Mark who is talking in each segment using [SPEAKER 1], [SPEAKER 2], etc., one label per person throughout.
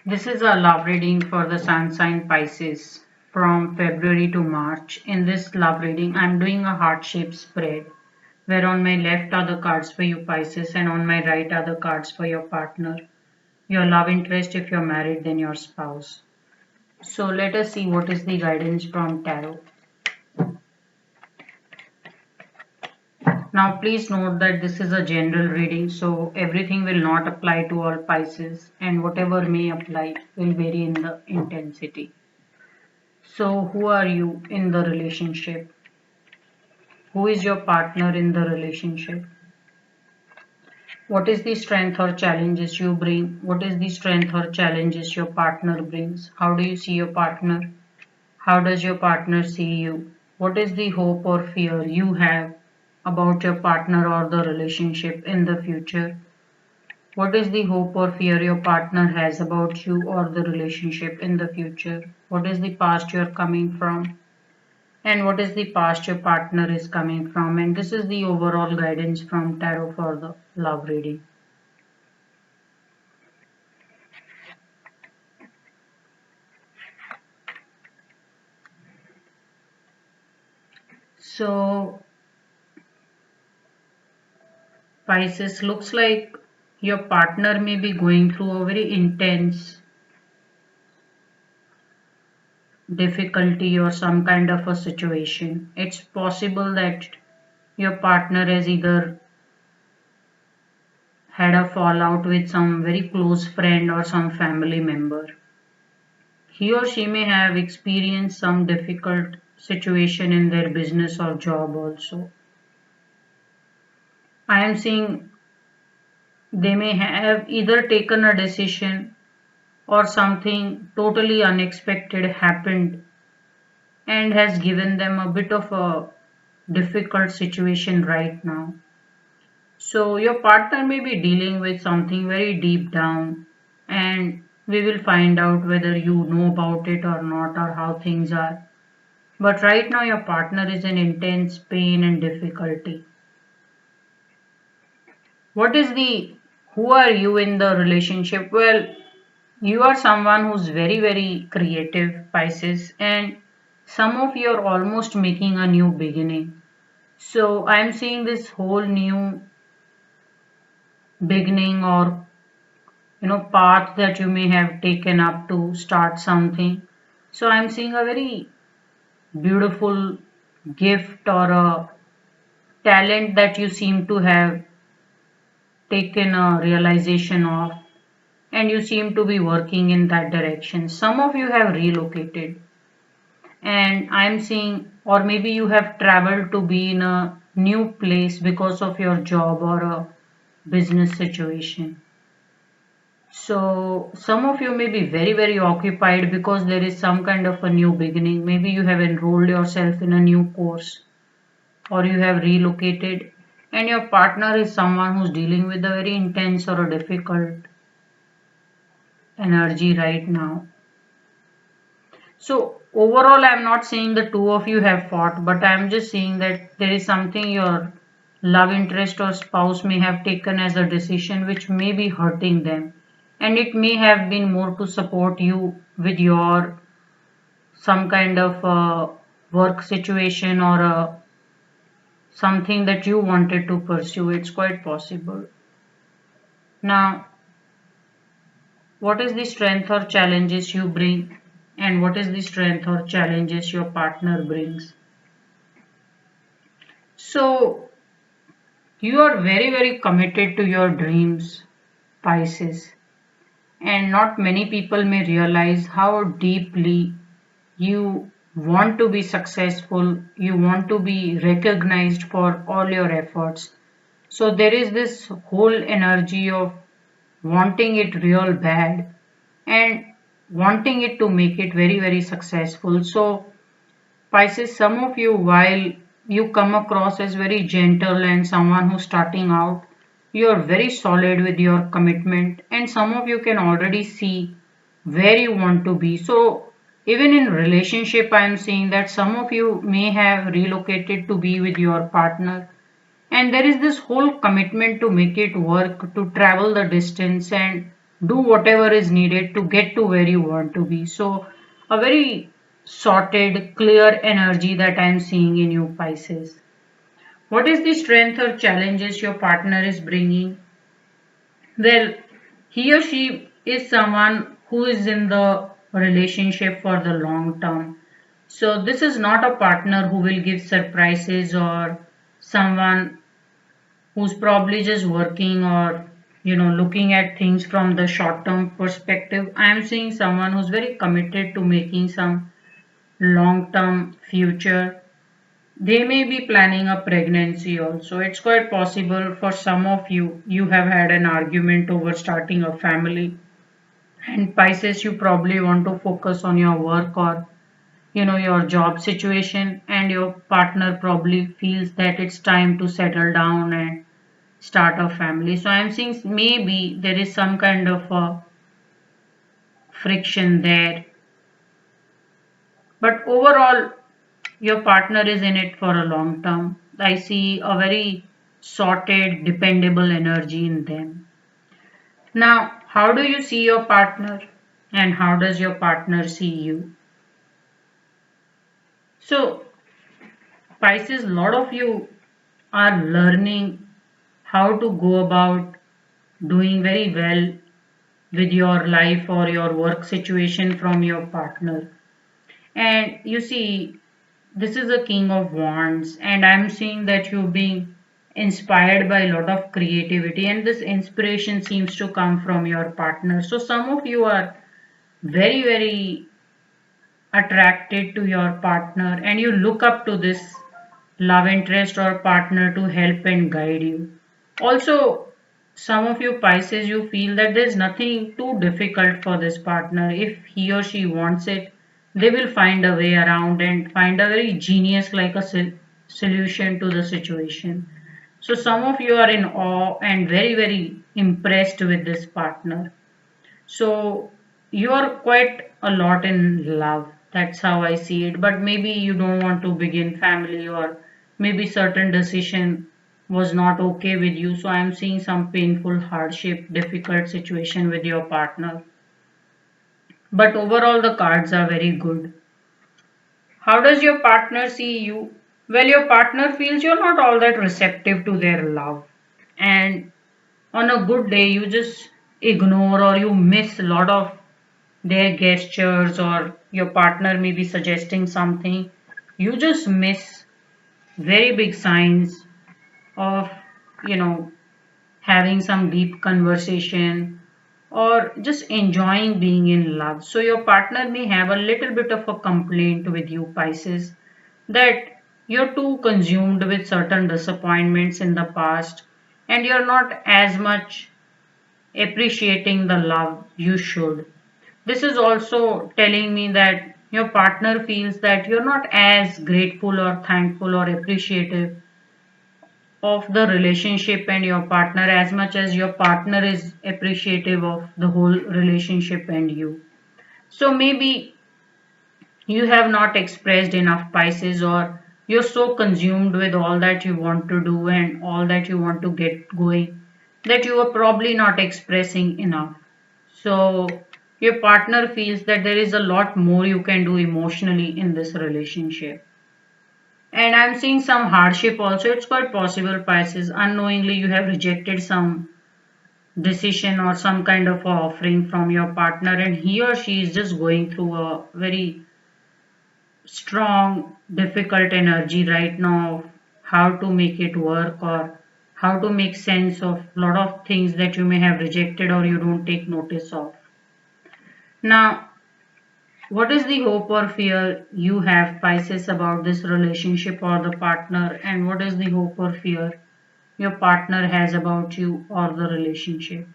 [SPEAKER 1] This is a love reading for the Sun sign Pisces from February to March. In this love reading, I'm doing a heart-shaped spread where on my left are the cards for you Pisces and on my right are the cards for your partner, your love interest if you're married, then your spouse. So let us see what is the guidance from Tarot. Now please note that this is a general reading, so everything will not apply to all Pisces and whatever may apply will vary in the intensity. So who are you in the relationship? Who is your partner in the relationship? What is the strength or challenges you bring? What is the strength or challenges your partner brings? How do you see your partner? How does your partner see you? What is the hope or fear you have about your partner or the relationship in the future? What is the hope or fear your partner has about you or the relationship in the future? What is the past you are coming from? And what is the past your partner is coming from? And this is the overall guidance from Tarot for the love reading. So Pisces, looks like your partner may be going through a very intense difficulty or some kind of a situation. It's possible that your partner has either had a fallout with some very close friend or some family member. He or she may have experienced some difficult situation in their business or job also. I am seeing they may have either taken a decision or something totally unexpected happened and has given them a bit of a difficult situation right now. So your partner may be dealing with something very deep down, and we will find out whether you know about it or not or how things are. But right now your partner is in intense pain and difficulty. What is the who are you in the relationship? Well, you are someone who's very creative, Pisces, and some of you are almost making a new beginning. So I'm seeing this whole new beginning or path that you may have taken up to start something. So I'm seeing a very beautiful gift or a talent that you seem to have taken a realization of, and you seem to be working in that direction. Some of you have relocated, and I'm seeing, or maybe you have traveled to be in a new place because of your job or a business situation. So some of you may be very occupied because there is some kind of a new beginning. Maybe you have enrolled yourself in a new course or you have relocated and your partner is someone who's dealing with a very intense or a difficult energy right now. So overall, I'm not saying the two of you have fought, but I'm just saying that there is something your love interest or spouse may have taken as a decision which may be hurting them. And it may have been more to support you with your some kind of work situation or something that you wanted to pursue. It's quite possible. Now, what is the strength or challenges you bring? And what is the strength or challenges your partner brings? So, you are very committed to your dreams, Pisces, and not many people may realize how deeply you want to be successful, you want to be recognized for all your efforts. So, there is this whole energy of wanting it real bad and wanting it to make it very successful. So, Pisces, some of you, while you come across as very gentle and someone who's starting out, you are very solid with your commitment, and some of you can already see where you want to be. So, even in relationship, I am seeing that some of you may have relocated to be with your partner, and there is this whole commitment to make it work, to travel the distance, and do whatever is needed to get to where you want to be. So, a very sorted, clear energy that I'm seeing in you, Pisces. What is the strength or challenges your partner is bringing? Well, he or she is someone who is in the relationship for the long term. So, this is not a partner who will give surprises or someone who's probably just working or looking at things from the short term perspective. I am seeing someone who's very committed to making some long term future. They may be planning a pregnancy also. It's quite possible for some of you have had an argument over starting a family, and Pisces, you probably want to focus on your work or your job situation, and your partner probably feels that it's time to settle down and start a family. So I'm seeing maybe there is some kind of a friction there. But overall, your partner is in it for a long term. I see a very sorted, dependable energy in them. Now, how do you see your partner and how does your partner see you? So, Pisces, a lot of you are learning how to go about doing very well with your life or your work situation from your partner. And you see, this is a king of wands, and I'm seeing that you're being inspired by a lot of creativity, and this inspiration seems to come from your partner. So some of you are very, very attracted to your partner, and you look up to this love interest or partner to help and guide you. Also, some of you Pisces, you feel that there's nothing too difficult for this partner. If he or she wants it, they will find a way around and find a very genius like a solution to the situation. So some of you are in awe and very, very impressed with this partner. So you are quite a lot in love. That's how I see it. But maybe you don't want to begin family, or maybe certain decision was not okay with you. So I'm seeing some painful hardship, difficult situation with your partner. But overall the cards are very good. How does your partner see you? Well, your partner feels you're not all that receptive to their love. And on a good day, you just ignore or you miss a lot of their gestures, or your partner may be suggesting something. You just miss very big signs of, you know, having some deep conversation or just enjoying being in love. So your partner may have a little bit of a complaint with you, Pisces, that you're too consumed with certain disappointments in the past and you're not as much appreciating the love you should. This is also telling me that your partner feels that you're not as grateful or thankful or appreciative of the relationship and your partner as much as your partner is appreciative of the whole relationship and you. So maybe you have not expressed enough, Pisces, or you're so consumed with all that you want to do and all that you want to get going that you are probably not expressing enough. So your partner feels that there is a lot more you can do emotionally in this relationship. And I'm seeing some hardship also. It's quite possible, Pisces, unknowingly you have rejected some decision or some kind of offering from your partner, and he or she is just going through a very strong, difficult energy right now of how to make it work or how to make sense of a lot of things that you may have rejected or you don't take notice of. Now, what is the hope or fear you have, Pisces, about this relationship or the partner, and what is the hope or fear your partner has about you or the relationship?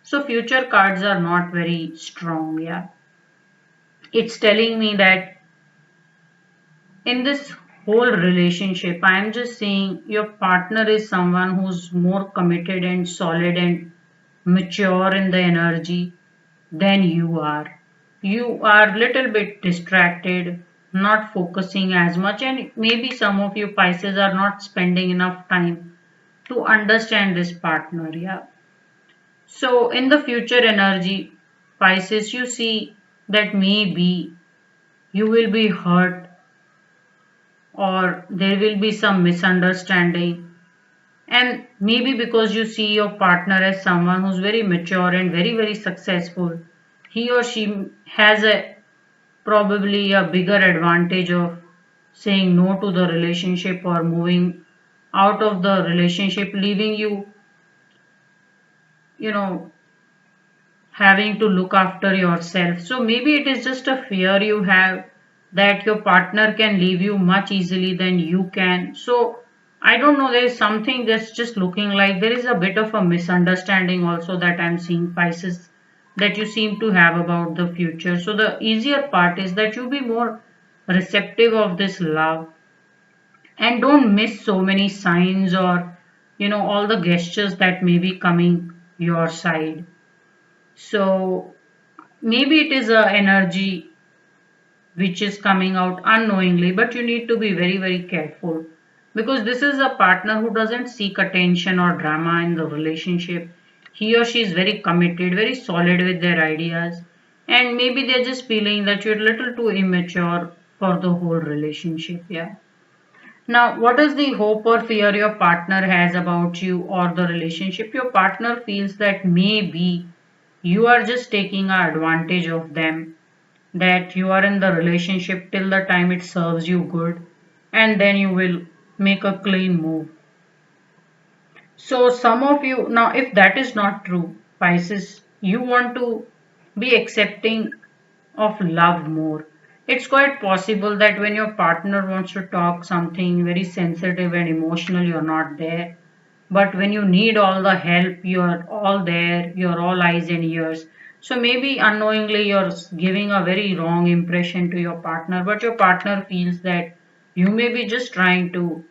[SPEAKER 1] So, future cards are not very strong, yeah. It's telling me that in this whole relationship, I am just saying your partner is someone who's more committed and solid and mature in the energy than you are. You are little bit distracted, not focusing as much, and maybe some of you Pisces are not spending enough time to understand this partner. Yeah. So in the future energy, Pisces, you see that maybe you will be hurt or there will be some misunderstanding, and maybe because you see your partner as someone who's very mature and very very successful, he or she has a probably a bigger advantage of saying no to the relationship or moving out of the relationship, leaving you, you know, having to look after yourself. So maybe it is just a fear you have that your partner can leave you much easily than you can. So I don't know, there is something that's just looking like there is a bit of a misunderstanding also that I'm seeing, Pisces, that you seem to have about the future. So the easier part is that you be more receptive of this love and don't miss so many signs or all the gestures that may be coming your side. So maybe it is a energy which is coming out unknowingly, but you need to be very very careful, because this is a partner who doesn't seek attention or drama in the relationship. He or she is very committed, very solid with their ideas, and maybe they're just feeling that you're a little too immature for the whole relationship. Yeah. Now, what is the hope or fear your partner has about you or the relationship? Your partner feels that maybe you are just taking advantage of them, that you are in the relationship till the time it serves you good, and then you will make a clean move. So, some of you, now, if that is not true, Pisces, you want to be accepting of love more. It's quite possible that when your partner wants to talk something very sensitive and emotional, you're not there. But when you need all the help, you're all there, you're all eyes and ears. So maybe unknowingly you're giving a very wrong impression to your partner, but your partner feels that you may be just trying to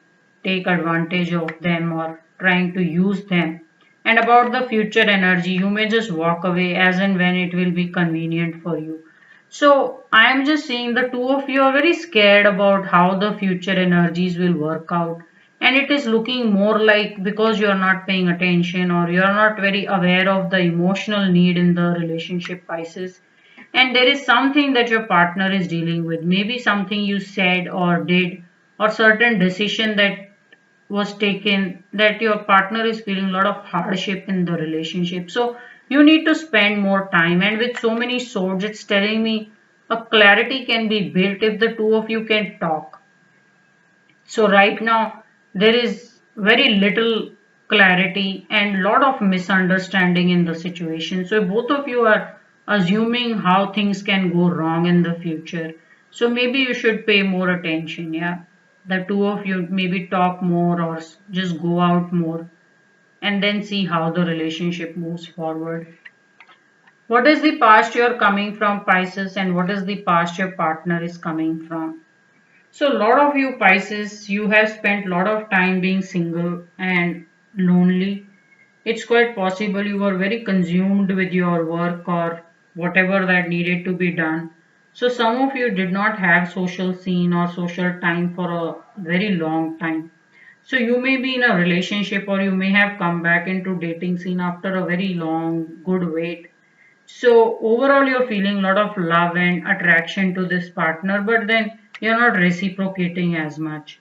[SPEAKER 1] take advantage of them or trying to use them. And about the future energy, you may just walk away as and when it will be convenient for you. So I am just seeing the two of you are very scared about how the future energies will work out. And it is looking more like because you are not paying attention or you are not very aware of the emotional need in the relationship, Pisces. And there is something that your partner is dealing with. Maybe something you said or did or certain decision that was taken, that your partner is feeling a lot of hardship in the relationship. So you need to spend more time, and with so many swords it's telling me a clarity can be built if the two of you can talk. So right now there is very little clarity and lot of misunderstanding in the situation. So both of you are assuming how things can go wrong in the future. So maybe you should pay more attention, yeah. The two of you maybe talk more or just go out more and then see how the relationship moves forward. What is the past you're coming from, Pisces, and what is the past your partner is coming from? So a lot of you Pisces, you have spent a lot of time being single and lonely. It's quite possible you were very consumed with your work or whatever that needed to be done. So some of you did not have social scene or social time for a very long time. So you may be in a relationship or you may have come back into dating scene after a very long good wait. So overall, you're feeling a lot of love and attraction to this partner, but then you're not reciprocating as much.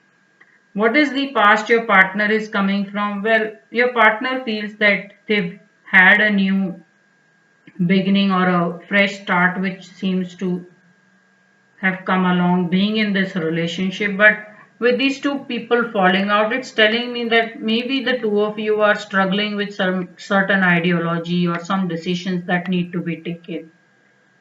[SPEAKER 1] What is the past your partner is coming from? Well, your partner feels that they've had a new beginning or a fresh start, which seems to have come along being in this relationship. But with these two people falling out, it's telling me that maybe the two of you are struggling with some certain ideology or some decisions that need to be taken.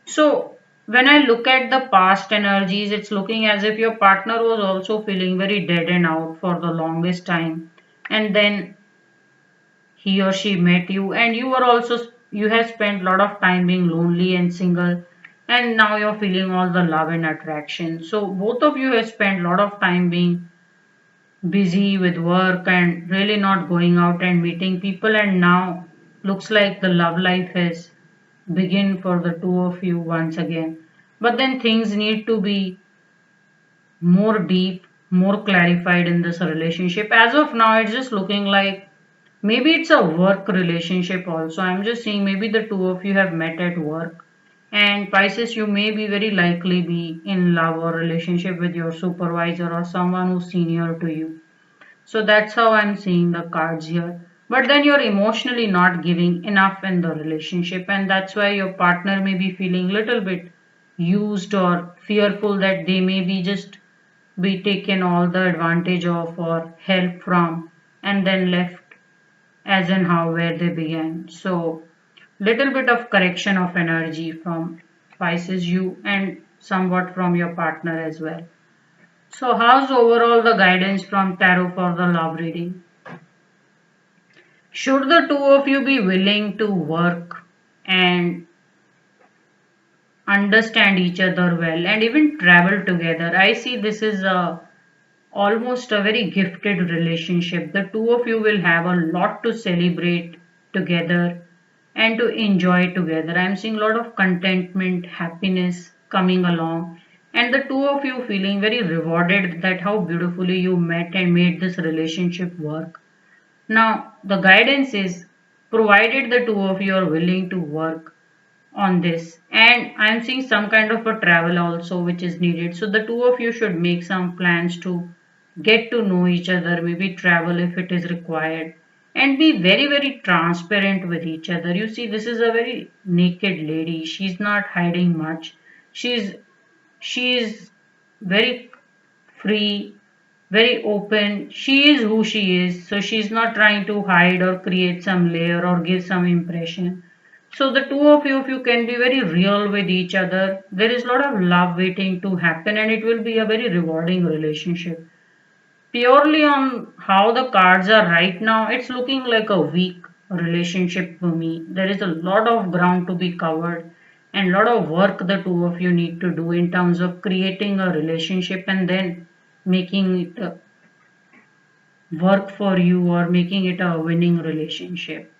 [SPEAKER 1] So when I look at the past energies, it's looking as if your partner was also feeling very dead and out for the longest time. And then he or she met you, and you were also, you have spent a lot of time being lonely and single, and now you're feeling all the love and attraction. So both of you have spent a lot of time being busy with work and really not going out and meeting people, and now looks like the love life has begin for the two of you once again. But then things need to be more deep, more clarified in this relationship. As of now, it's just looking like Maybe it's a work relationship also. I'm just saying maybe the two of you have met at work. And Pisces, you may be very likely be in love or relationship with your supervisor or someone who's senior to you. So that's how I'm seeing the cards here. But then you're emotionally not giving enough in the relationship, and that's why your partner may be feeling little bit used or fearful that they may be just be taken all the advantage of or help from and then left as in how where they began. So little bit of correction of energy from Pisces you and somewhat from your partner as well. So how's overall the guidance from tarot for the love reading? Should the two of you be willing to work and understand each other well and even travel together? I see this is a almost a very gifted relationship. The two of you will have a lot to celebrate together and to enjoy together. I'm seeing a lot of contentment, happiness coming along, and the two of you feeling very rewarded that how beautifully you met and made this relationship work. Now, the guidance is provided the two of you are willing to work on this, and I'm seeing some kind of a travel also which is needed. So, the two of you should make some plans to get to know each other, maybe travel if it is required, and be very, very transparent with each other. You see, this is a very naked lady, she's not hiding much, she's she's very free, very open. She is who she is. So she's not trying to hide or create some layer or give some impression. So the two of you, if you can be very real with each other, there is a lot of love waiting to happen and it will be a very rewarding relationship. Purely on how the cards are right now, it's looking like a weak relationship to me. There is a lot of ground to be covered and a lot of work the two of you need to do in terms of creating a relationship and then making it work for you or making it a winning relationship.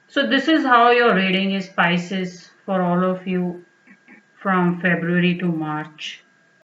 [SPEAKER 1] So this is how your reading is Pisces for all of you from February to March.